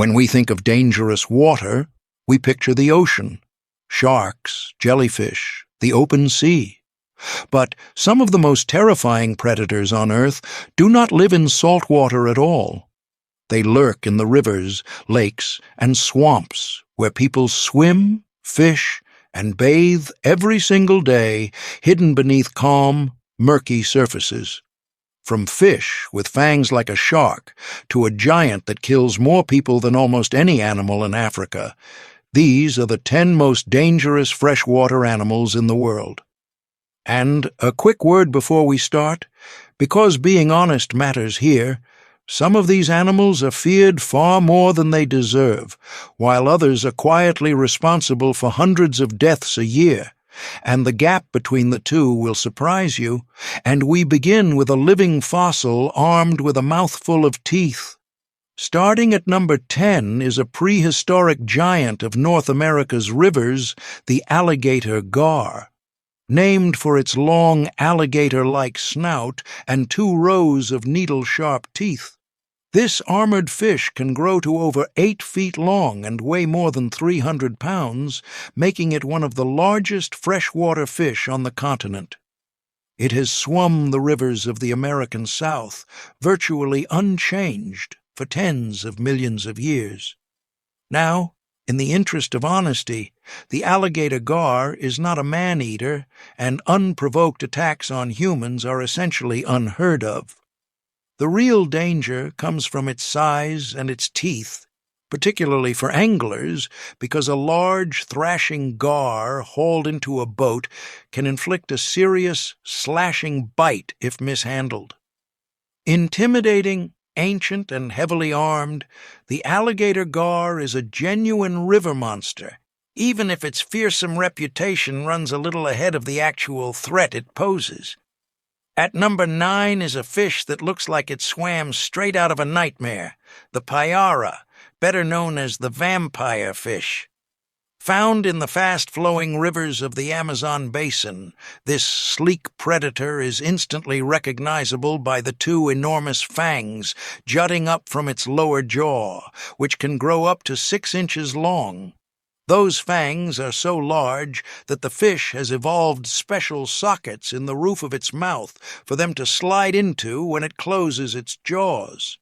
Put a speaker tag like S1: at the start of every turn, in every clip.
S1: When we think of dangerous water, we picture the ocean, sharks, jellyfish, the open sea. But some of the most terrifying predators on Earth do not live in salt water at all. They lurk in the rivers, lakes, and swamps where people swim, fish, and bathe every single day, hidden beneath calm, murky surfaces. From fish with fangs like a shark to a giant that kills more people than almost any animal in Africa, these are the 10 most dangerous freshwater animals in the world. And a quick word before we start, because being honest matters here, some of these animals are feared far more than they deserve, while others are quietly responsible for hundreds of deaths a year. And the gap between the two will surprise you, and we begin with a living fossil armed with a mouthful of teeth. Starting at number 10 is a prehistoric giant of North America's rivers, the alligator gar. Named for its long alligator-like snout and 2 rows of needle-sharp teeth. This armored fish can grow to over 8 feet long and weigh more than 300 pounds, making it one of the largest freshwater fish on the continent. It has swum the rivers of the American South, virtually unchanged, for tens of millions of years. Now, in the interest of honesty, the alligator gar is not a man-eater, and unprovoked attacks on humans are essentially unheard of. The real danger comes from its size and its teeth, particularly for anglers, because a large, thrashing gar hauled into a boat can inflict a serious, slashing bite if mishandled. Intimidating, ancient, and heavily armed, the alligator gar is a genuine river monster, even if its fearsome reputation runs a little ahead of the actual threat it poses. At number 9 is a fish that looks like it swam straight out of a nightmare, the payara, better known as the vampire fish. Found in the fast-flowing rivers of the Amazon basin, this sleek predator is instantly recognizable by the 2 enormous fangs jutting up from its lower jaw, which can grow up to 6 inches long. Those fangs are so large that the fish has evolved special sockets in the roof of its mouth for them to slide into when it closes its jaws.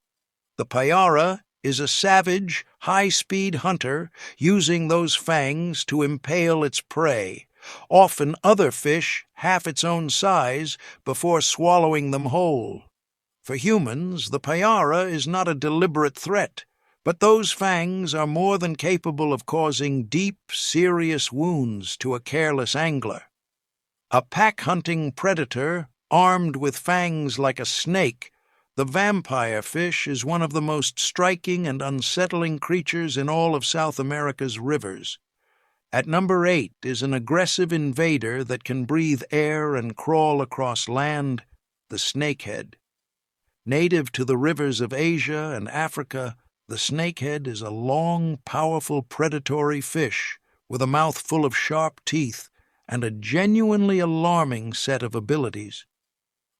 S1: The payara is a savage, high-speed hunter using those fangs to impale its prey, often other fish half its own size, before swallowing them whole. For humans, the payara is not a deliberate threat, but those fangs are more than capable of causing deep, serious wounds to a careless angler. A pack-hunting predator, armed with fangs like a snake, the vampire fish is one of the most striking and unsettling creatures in all of South America's rivers. At number 8 is an aggressive invader that can breathe air and crawl across land, the snakehead. Native to the rivers of Asia and Africa, the snakehead is a long, powerful predatory fish with a mouth full of sharp teeth and a genuinely alarming set of abilities.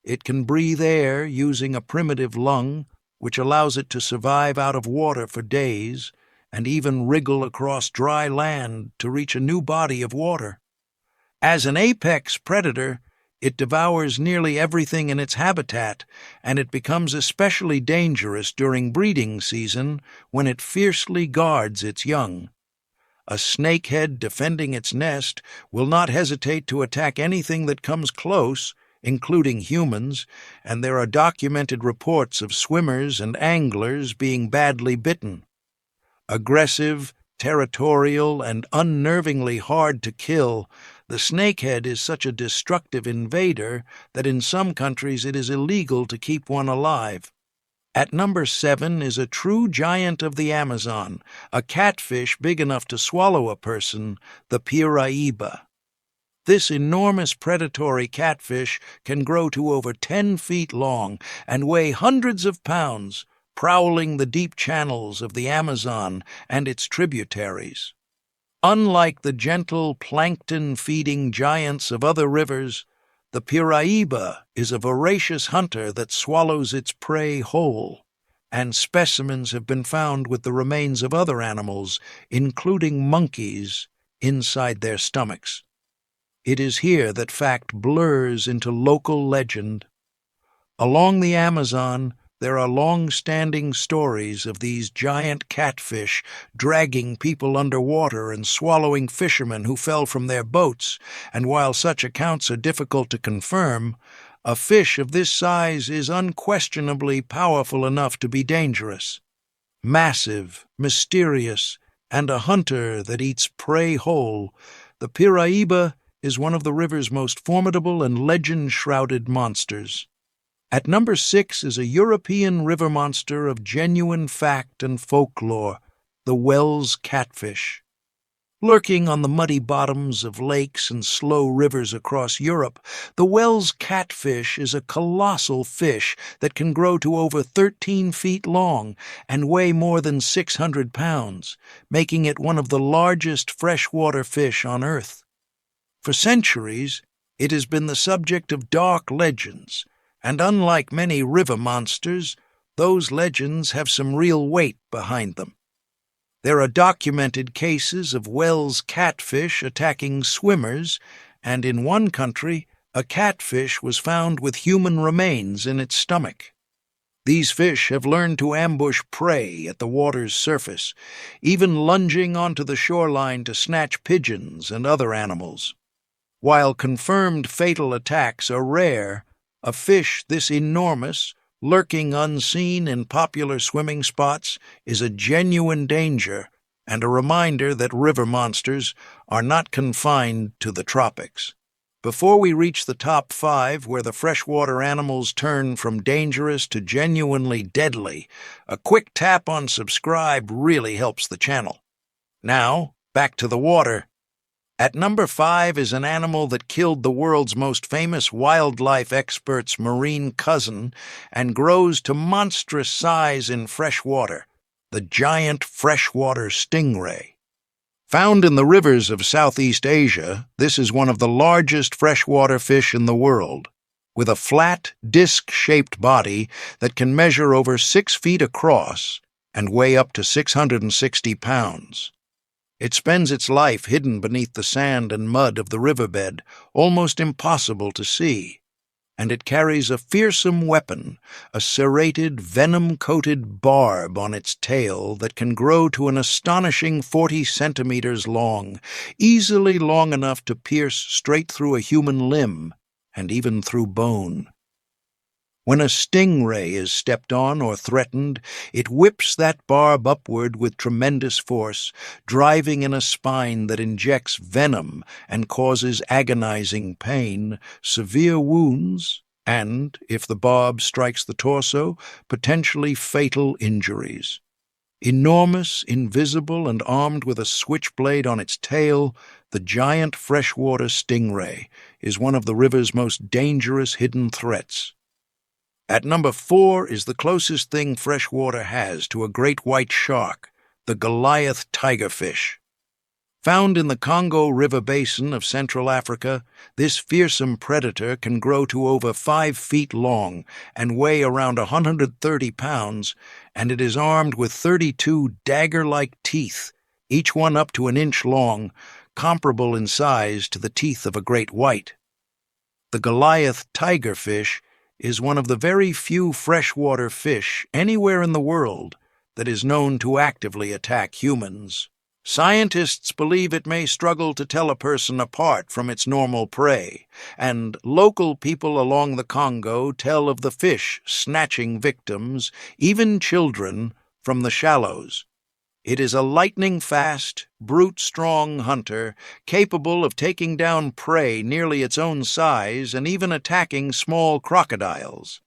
S1: It can breathe air using a primitive lung, which allows it to survive out of water for days, and even wriggle across dry land to reach a new body of water. As an apex predator, it devours nearly everything in its habitat, and it becomes especially dangerous during breeding season when it fiercely guards its young. A snakehead defending its nest will not hesitate to attack anything that comes close, including humans, and there are documented reports of swimmers and anglers being badly bitten. Aggressive, territorial, and unnervingly hard to kill, the snakehead is such a destructive invader that in some countries it is illegal to keep one alive. At number 7 is a true giant of the Amazon, a catfish big enough to swallow a person, the piraiba. This enormous predatory catfish can grow to over 10 feet long and weigh hundreds of pounds, prowling the deep channels of the Amazon and its tributaries. Unlike the gentle plankton-feeding giants of other rivers, the piraiba is a voracious hunter that swallows its prey whole. and specimens have been found with the remains of other animals, including monkeys, inside their stomachs. It is here that fact blurs into local legend. Along the Amazon, there are long-standing stories of these giant catfish dragging people underwater and swallowing fishermen who fell from their boats, and while such accounts are difficult to confirm, a fish of this size is unquestionably powerful enough to be dangerous. Massive, mysterious, and a hunter that eats prey whole, the Piraiba is one of the river's most formidable and legend-shrouded monsters. At number 6 is a European river monster of genuine fact and folklore, the Wells catfish. Lurking on the muddy bottoms of lakes and slow rivers across Europe, the Wells catfish is a colossal fish that can grow to over 13 feet long and weigh more than 600 pounds, making it one of the largest freshwater fish on Earth. For centuries, it has been the subject of dark legends, and unlike many river monsters, those legends have some real weight behind them. There are documented cases of Wells catfish attacking swimmers, and in one country, a catfish was found with human remains in its stomach. These fish have learned to ambush prey at the water's surface, even lunging onto the shoreline to snatch pigeons and other animals. While confirmed fatal attacks are rare, a fish this enormous, lurking unseen in popular swimming spots, is a genuine danger and a reminder that river monsters are not confined to the tropics. Before we reach the top 5, where the freshwater animals turn from dangerous to genuinely deadly, a quick tap on subscribe really helps the channel. Now, back to the water. At number 5 is an animal that killed the world's most famous wildlife expert's marine cousin and grows to monstrous size in fresh water, the giant freshwater stingray. Found in the rivers of Southeast Asia, this is one of the largest freshwater fish in the world, with a flat, disc-shaped body that can measure over 6 feet across and weigh up to 660 pounds. It spends its life hidden beneath the sand and mud of the riverbed, almost impossible to see, and it carries a fearsome weapon, a serrated, venom-coated barb on its tail that can grow to an astonishing 40 centimeters long, easily long enough to pierce straight through a human limb and even through bone. When a stingray is stepped on or threatened, it whips that barb upward with tremendous force, driving in a spine that injects venom and causes agonizing pain, severe wounds, and, if the barb strikes the torso, potentially fatal injuries. Enormous, invisible, and armed with a switchblade on its tail, the giant freshwater stingray is one of the river's most dangerous hidden threats. At number 4 is the closest thing freshwater has to a great white shark, the Goliath tigerfish. Found in the Congo River basin of Central Africa, this fearsome predator can grow to over 5 feet long and weigh around 130 pounds, and it is armed with 32 dagger-like teeth, each one up to an inch long, comparable in size to the teeth of a great white. The Goliath tigerfish is one of the very few freshwater fish anywhere in the world that is known to actively attack humans. Scientists believe it may struggle to tell a person apart from its normal prey, and local people along the Congo tell of the fish snatching victims, even children, from the shallows. It is a lightning-fast, brute-strong hunter, capable of taking down prey nearly its own size and even attacking small crocodiles.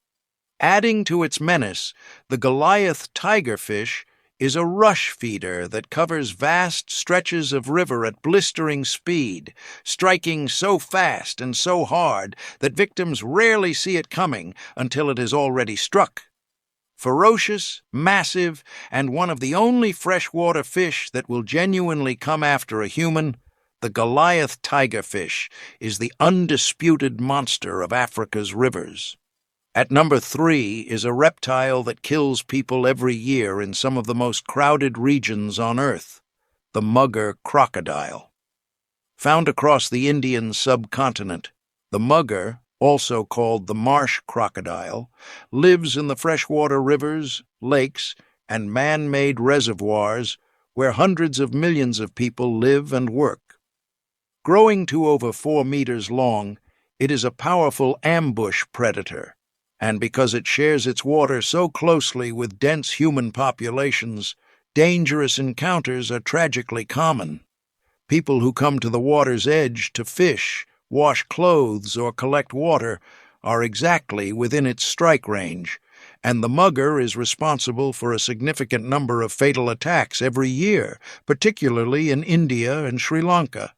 S1: Adding to its menace, the Goliath tigerfish is a rush feeder that covers vast stretches of river at blistering speed, striking so fast and so hard that victims rarely see it coming until it has already struck. Ferocious, massive, and one of the only freshwater fish that will genuinely come after a human, the Goliath tigerfish is the undisputed monster of Africa's rivers. At number 3 is a reptile that kills people every year in some of the most crowded regions on Earth, the mugger crocodile. Found across the Indian subcontinent, the mugger, also called the marsh crocodile, lives in the freshwater rivers, lakes, and man-made reservoirs where hundreds of millions of people live and work. Growing to over 4 meters long, it is a powerful ambush predator, and because it shares its water so closely with dense human populations, dangerous encounters are tragically common. People who come to the water's edge to fish, wash clothes, or collect water are exactly within its strike range, and the mugger is responsible for a significant number of fatal attacks every year, particularly in India and Sri Lanka.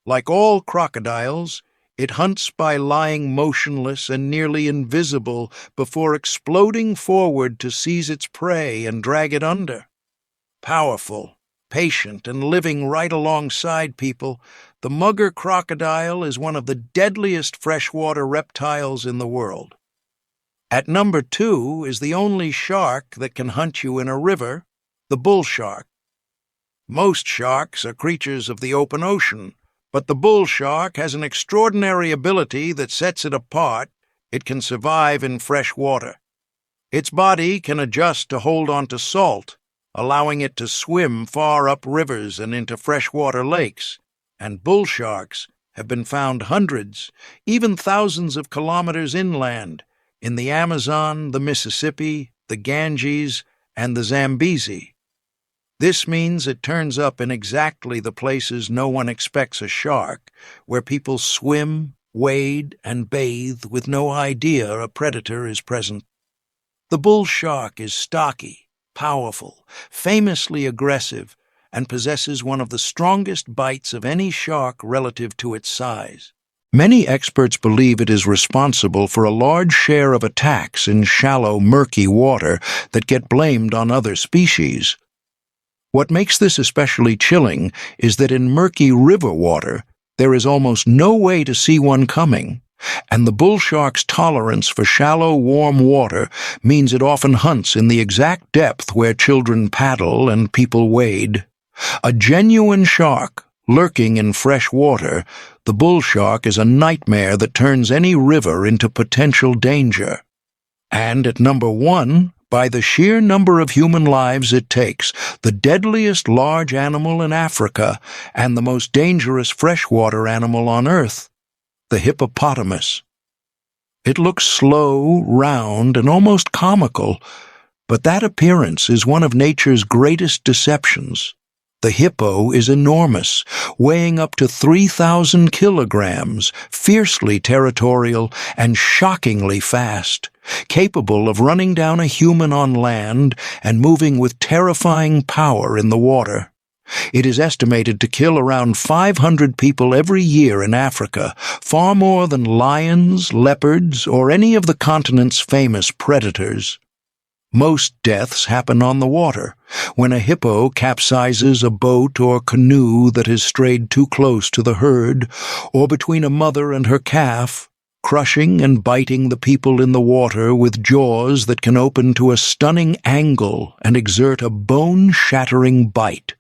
S1: Like all crocodiles, it hunts by lying motionless and nearly invisible before exploding forward to seize its prey and drag it under. Powerful, patient, and living right alongside people, the mugger crocodile is one of the deadliest freshwater reptiles in the world. At number 2 is the only shark that can hunt you in a river, the bull shark. Most sharks are creatures of the open ocean, but the bull shark has an extraordinary ability that sets it apart. It can survive in fresh water. Its body can adjust to hold onto salt, allowing it to swim far up rivers and into freshwater lakes, and bull sharks have been found hundreds, even thousands of kilometers inland, in the Amazon, the Mississippi, the Ganges, and the Zambezi. This means it turns up in exactly the places no one expects a shark, where people swim, wade, and bathe with no idea a predator is present. The bull shark is stocky, powerful, famously aggressive, and possesses one of the strongest bites of any shark relative to its size. Many experts believe it is responsible for a large share of attacks in shallow, murky water that get blamed on other species. What makes this especially chilling is that in murky river water, there is almost no way to see one coming, and the bull shark's tolerance for shallow, warm water means it often hunts in the exact depth where children paddle and people wade. A genuine shark, lurking in fresh water, the bull shark is a nightmare that turns any river into potential danger. And at number 1, by the sheer number of human lives it takes, the deadliest large animal in Africa and the most dangerous freshwater animal on Earth, the hippopotamus. It looks slow, round, and almost comical, but that appearance is one of nature's greatest deceptions. The hippo is enormous, weighing up to 3,000 kilograms, fiercely territorial and shockingly fast, capable of running down a human on land and moving with terrifying power in the water. It is estimated to kill around 500 people every year in Africa, far more than lions, leopards, or any of the continent's famous predators. Most deaths happen on the water, when a hippo capsizes a boat or canoe that has strayed too close to the herd, or between a mother and her calf, crushing and biting the people in the water with jaws that can open to a stunning angle and exert a bone-shattering bite.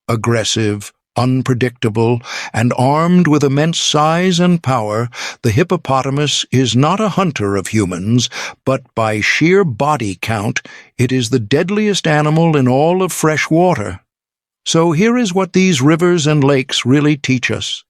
S1: Aggressive, unpredictable, and armed with immense size and power, the hippopotamus is not a hunter of humans, but by sheer body count, it is the deadliest animal in all of fresh water. So here is what these rivers and lakes really teach us.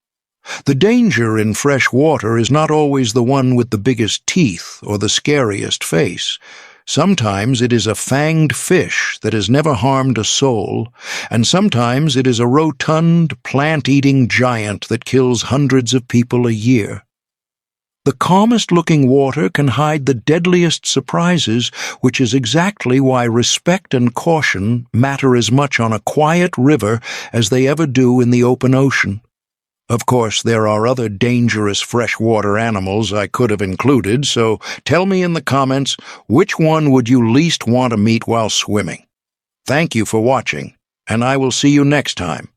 S1: The danger in fresh water is not always the one with the biggest teeth or the scariest face. Sometimes it is a fanged fish that has never harmed a soul, and sometimes it is a rotund, plant-eating giant that kills hundreds of people a year. The calmest-looking water can hide the deadliest surprises, which is exactly why respect and caution matter as much on a quiet river as they ever do in the open ocean. Of course, there are other dangerous freshwater animals I could have included, so tell me in the comments, which one would you least want to meet while swimming? Thank you for watching, and I will see you next time.